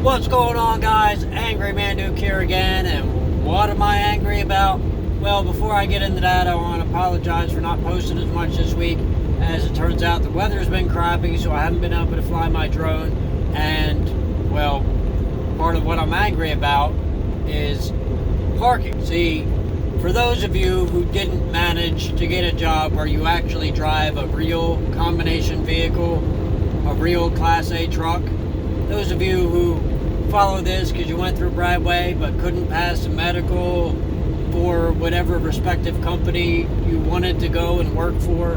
What's going on, guys? Angry Man Nuke here again, and what am I angry about? Well, before I get into that, I want to apologize for not posting as much this week. As it turns out, the weather's been crappy, so I haven't been able to fly my drone, and, well, part of what I'm angry about is parking. See, for those of you who didn't manage to get a job where you actually drive a real combination vehicle, a real Class A truck, those of you who follow this because you went through Bradway but couldn't pass the medical for whatever respective company you wanted to go and work for,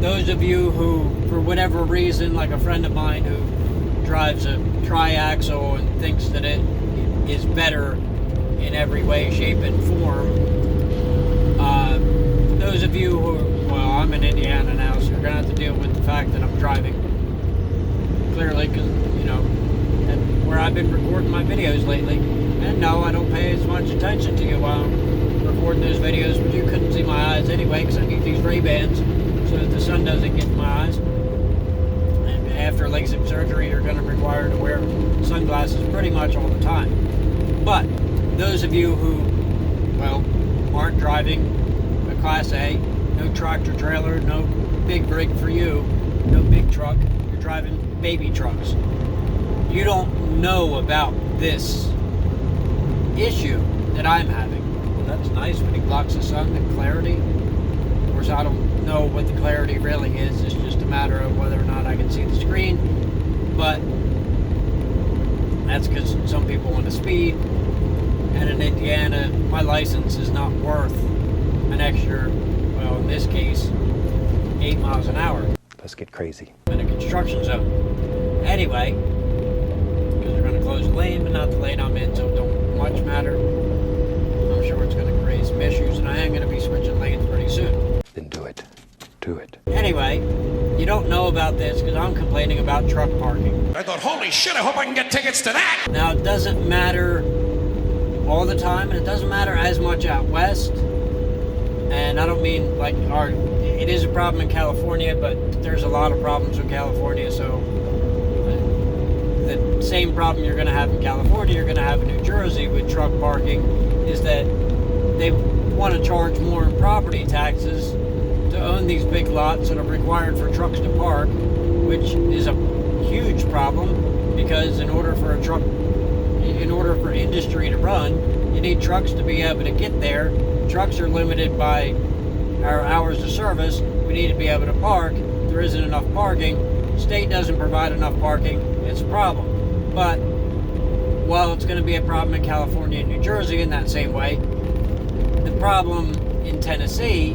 those of you who, for whatever reason, like a friend of mine who drives a triaxle and thinks that it is better in every way, shape, and form, those of you who, well, I'm in Indiana now, so you're going to have to deal with the fact that I'm driving. Clearly, because, you know, where I've been recording my videos lately. And no, I don't pay as much attention to you while I'm recording those videos, but you couldn't see my eyes anyway, because I need these Ray-Bans so that the sun doesn't get in my eyes. And after LASIK surgery, you're going to require to wear sunglasses pretty much all the time. But those of you who, well, aren't driving a Class A, no tractor trailer, no big rig for you, no big truck, you're driving baby trucks. You don't know about this issue that I'm having. Well, that's nice when he blocks the sun, the clarity. Of course, I don't know what the clarity really is. It's just a matter of whether or not I can see the screen. But that's because some people want to speed. And in Indiana, my license is not worth an extra, well, in this case, 8 miles an hour. Let's get crazy. In a construction zone. Anyway, because they're going to close the lane, but not the lane I'm in, so it don't much matter. I'm sure it's going to create some issues, and I am going to be switching lanes pretty soon. Then do it. Do it. Anyway, you don't know about this because I'm complaining about truck parking. I thought, holy shit, I hope I can get tickets to that! Now, it doesn't matter all the time, and it doesn't matter as much out west. And I don't mean like it is a problem in California, but there's a lot of problems with California, so the same problem you're going to have in California, you're going to have in New Jersey with truck parking, is that they want to charge more in property taxes to own these big lots that are required for trucks to park, which is a huge problem because in order for industry to run, you need trucks to be able to get there. Trucks are limited by our hours of service. We need to be able to park. There isn't enough parking. State doesn't provide enough parking. It's a problem. But while it's going to be a problem in California and New Jersey in that same way, the problem in Tennessee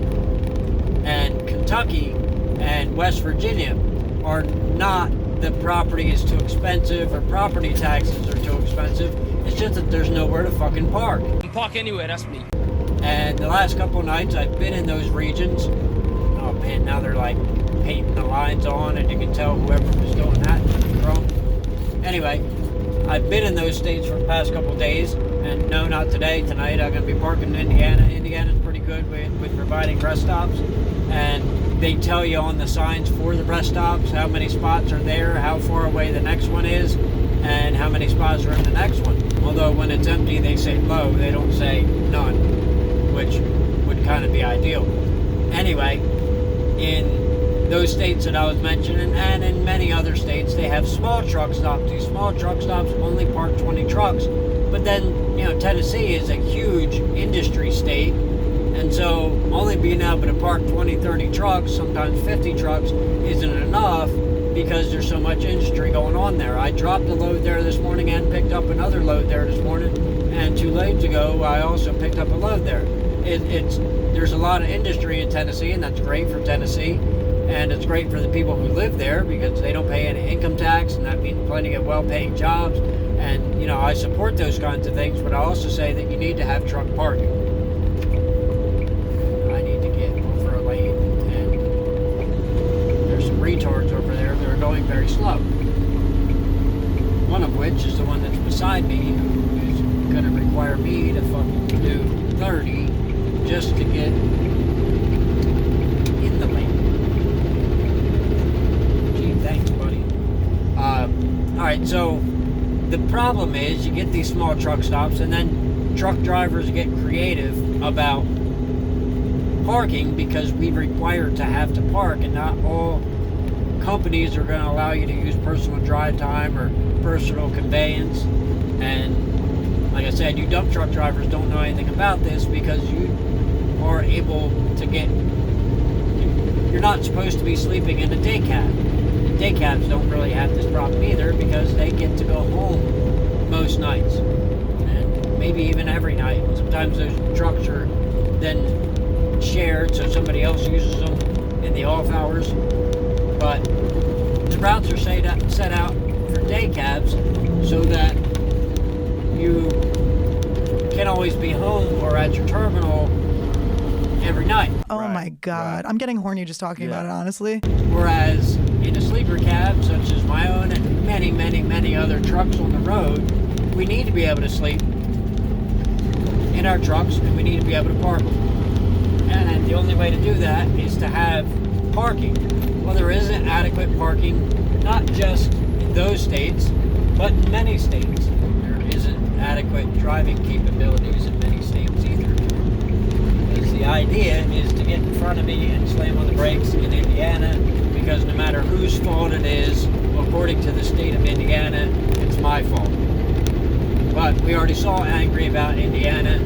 and Kentucky and West Virginia are not the property is too expensive or property taxes are too expensive. It's just that there's nowhere to fucking park. Park anywhere, that's me. And the last couple of nights I've been in those regions. Oh man, now they're like painting the lines on and you can tell whoever was doing that was wrong. Anyway, I've been in those states for the past couple of days, and no, not today. Tonight I'm going to be parking in Indiana. Indiana's pretty good with providing rest stops, and they tell you on the signs for the rest stops how many spots are there, how far away the next one is, and how many spots are in the next one. Although when it's empty they say low, they don't say none, which would kind of be ideal. Anyway, in those states that I was mentioning, and in many other states, they have small truck stops. These small truck stops only park 20 trucks. But then, you know, Tennessee is a huge industry state, and so only being able to park 20, 30 trucks, sometimes 50 trucks, isn't enough because there's so much industry going on there. I dropped a load there this morning and picked up another load there this morning, and 2 loads ago, I also picked up a load there. There's a lot of industry in Tennessee, and that's great for Tennessee. And it's great for the people who live there because they don't pay any income tax, and that means plenty of well-paying jobs. And, you know, I support those kinds of things, but I also say that you need to have truck parking. I need to get over a lane, and there's some retards over there that are going very slow. One of which is the one that's beside me, who is going to require me to fucking do 30 just to get in the lane. Gee, thanks, buddy. Alright, so the problem is you get these small truck stops, and then truck drivers get creative about parking because we require to have to park, and not all companies are going to allow you to use personal drive time or personal conveyance. And like I said, you dump truck drivers don't know anything about this because you are able to get, you're not supposed to be sleeping in a day cab. Day cabs don't really have this problem either because they get to go home most nights, and maybe even every night. Sometimes those trucks are then shared, so somebody else uses them in the off hours. But the routes are set out for day cabs so that you can always be home or at your terminal every night. Oh my God. I'm getting horny just talking about it, honestly. Whereas in a sleeper cab, such as my own and many, many, many other trucks on the road, we need to be able to sleep in our trucks, and we need to be able to park them. And the only way to do that is to have parking. Well, there isn't adequate parking, not just in those states, but in many states. There isn't adequate driving capabilities in many states either. Because the idea is to get in front of me and slam on the brakes in Indiana, because no matter whose fault it is, according to the state of Indiana, it's my fault. But we already saw angry about Indiana,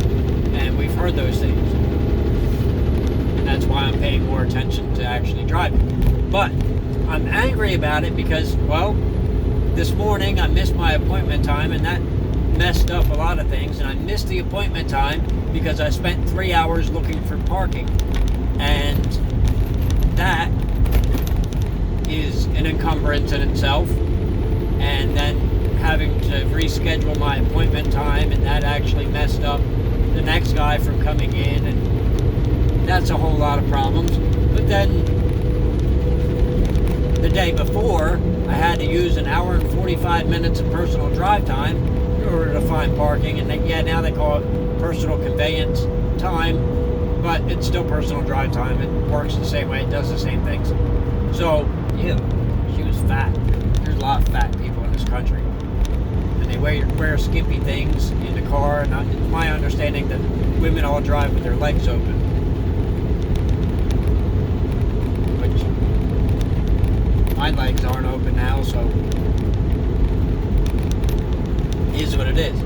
and we've heard those things. And that's why I'm paying more attention to actually driving. But I'm angry about it because, well, this morning I missed my appointment time, and that messed up a lot of things. And I missed the appointment time because I spent 3 hours looking for parking. And that is an encumbrance in itself. And then having to reschedule my appointment time, and that actually messed up the next guy from coming in, and that's a whole lot of problems. But then the day before, I had to use an hour and 45 minutes of personal drive time in order to find parking, and now they call it personal conveyance time, but it's still personal drive time. It works the same way, it does the same things. So, yeah, she was fat. There's a lot of fat people in this country, and they wear skimpy things in the car, and it's my understanding that women all drive with their legs open, which my legs aren't open now, so it is what it is.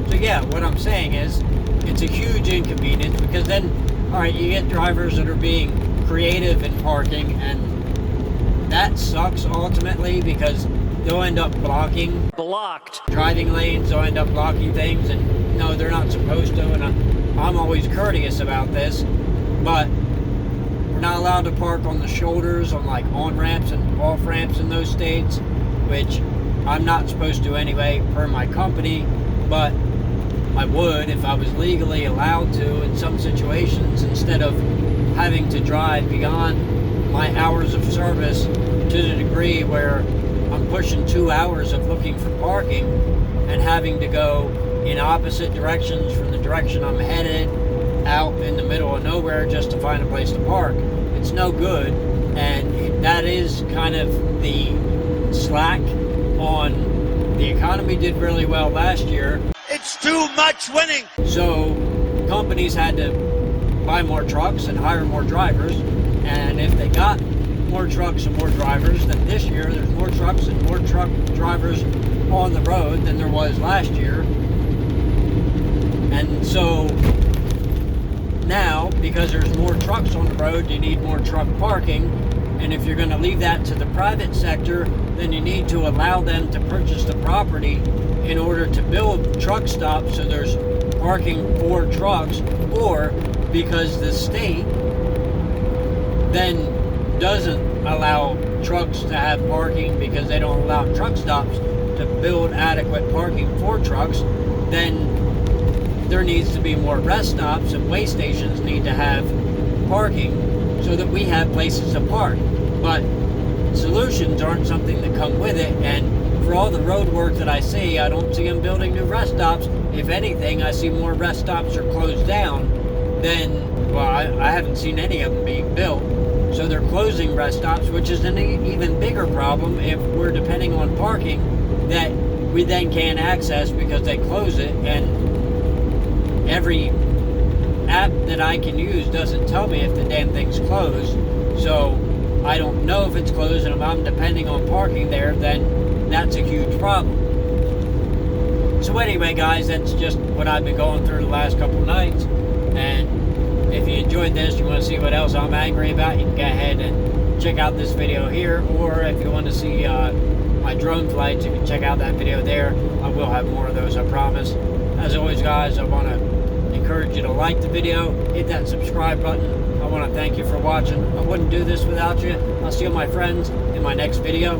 So yeah, what I'm saying is it's a huge inconvenience, because then, alright, you get drivers that are being creative in parking, and that sucks ultimately because they'll end up blocked driving lanes. They'll end up blocking things, and no, they're not supposed to. And I'm always courteous about this, but we're not allowed to park on the shoulders, on like on ramps and off ramps in those states, which I'm not supposed to anyway per my company, but I would if I was legally allowed to in some situations, instead of having to drive beyond my hours of service to the degree where I'm pushing 2 hours of looking for parking and having to go in opposite directions from the direction I'm headed, out in the middle of nowhere just to find a place to park. It's no good, and that is kind of the slack on the economy. Did really well last year. It's too much winning. So companies had to buy more trucks and hire more drivers, and if they got more trucks and more drivers, then this year there's more trucks and more truck drivers on the road than there was last year. And so now, because there's more trucks on the road, you need more truck parking. And if you're going to leave that to the private sector, then you need to allow them to purchase the property in order to build truck stops so there's parking for trucks, or because the state then doesn't allow trucks to have parking because they don't allow truck stops to build adequate parking for trucks, then there needs to be more rest stops, and way stations need to have parking so that we have places to park. But solutions aren't something that come with it, and for all the road work that I see, I don't see them building new rest stops. If anything, I see more rest stops are closed down than, well, I haven't seen any of them being built. So they're closing rest stops, which is an even bigger problem if we're depending on parking, that we then can't access because they close it, and every app that I can use doesn't tell me if the damn thing's closed. So I don't know if it's closed, and if I'm depending on parking there, then that's a huge problem. So anyway, guys, that's just what I've been going through the last couple nights. And if you enjoyed this, you want to see what else I'm angry about, you can go ahead and check out this video here. Or if you want to see my drone flights, you can check out that video there. I will have more of those, I promise. As always, guys, I want to encourage you to like the video, hit that subscribe button. I want to thank you for watching. I wouldn't do this without you. I'll see you, my friends, in my next video.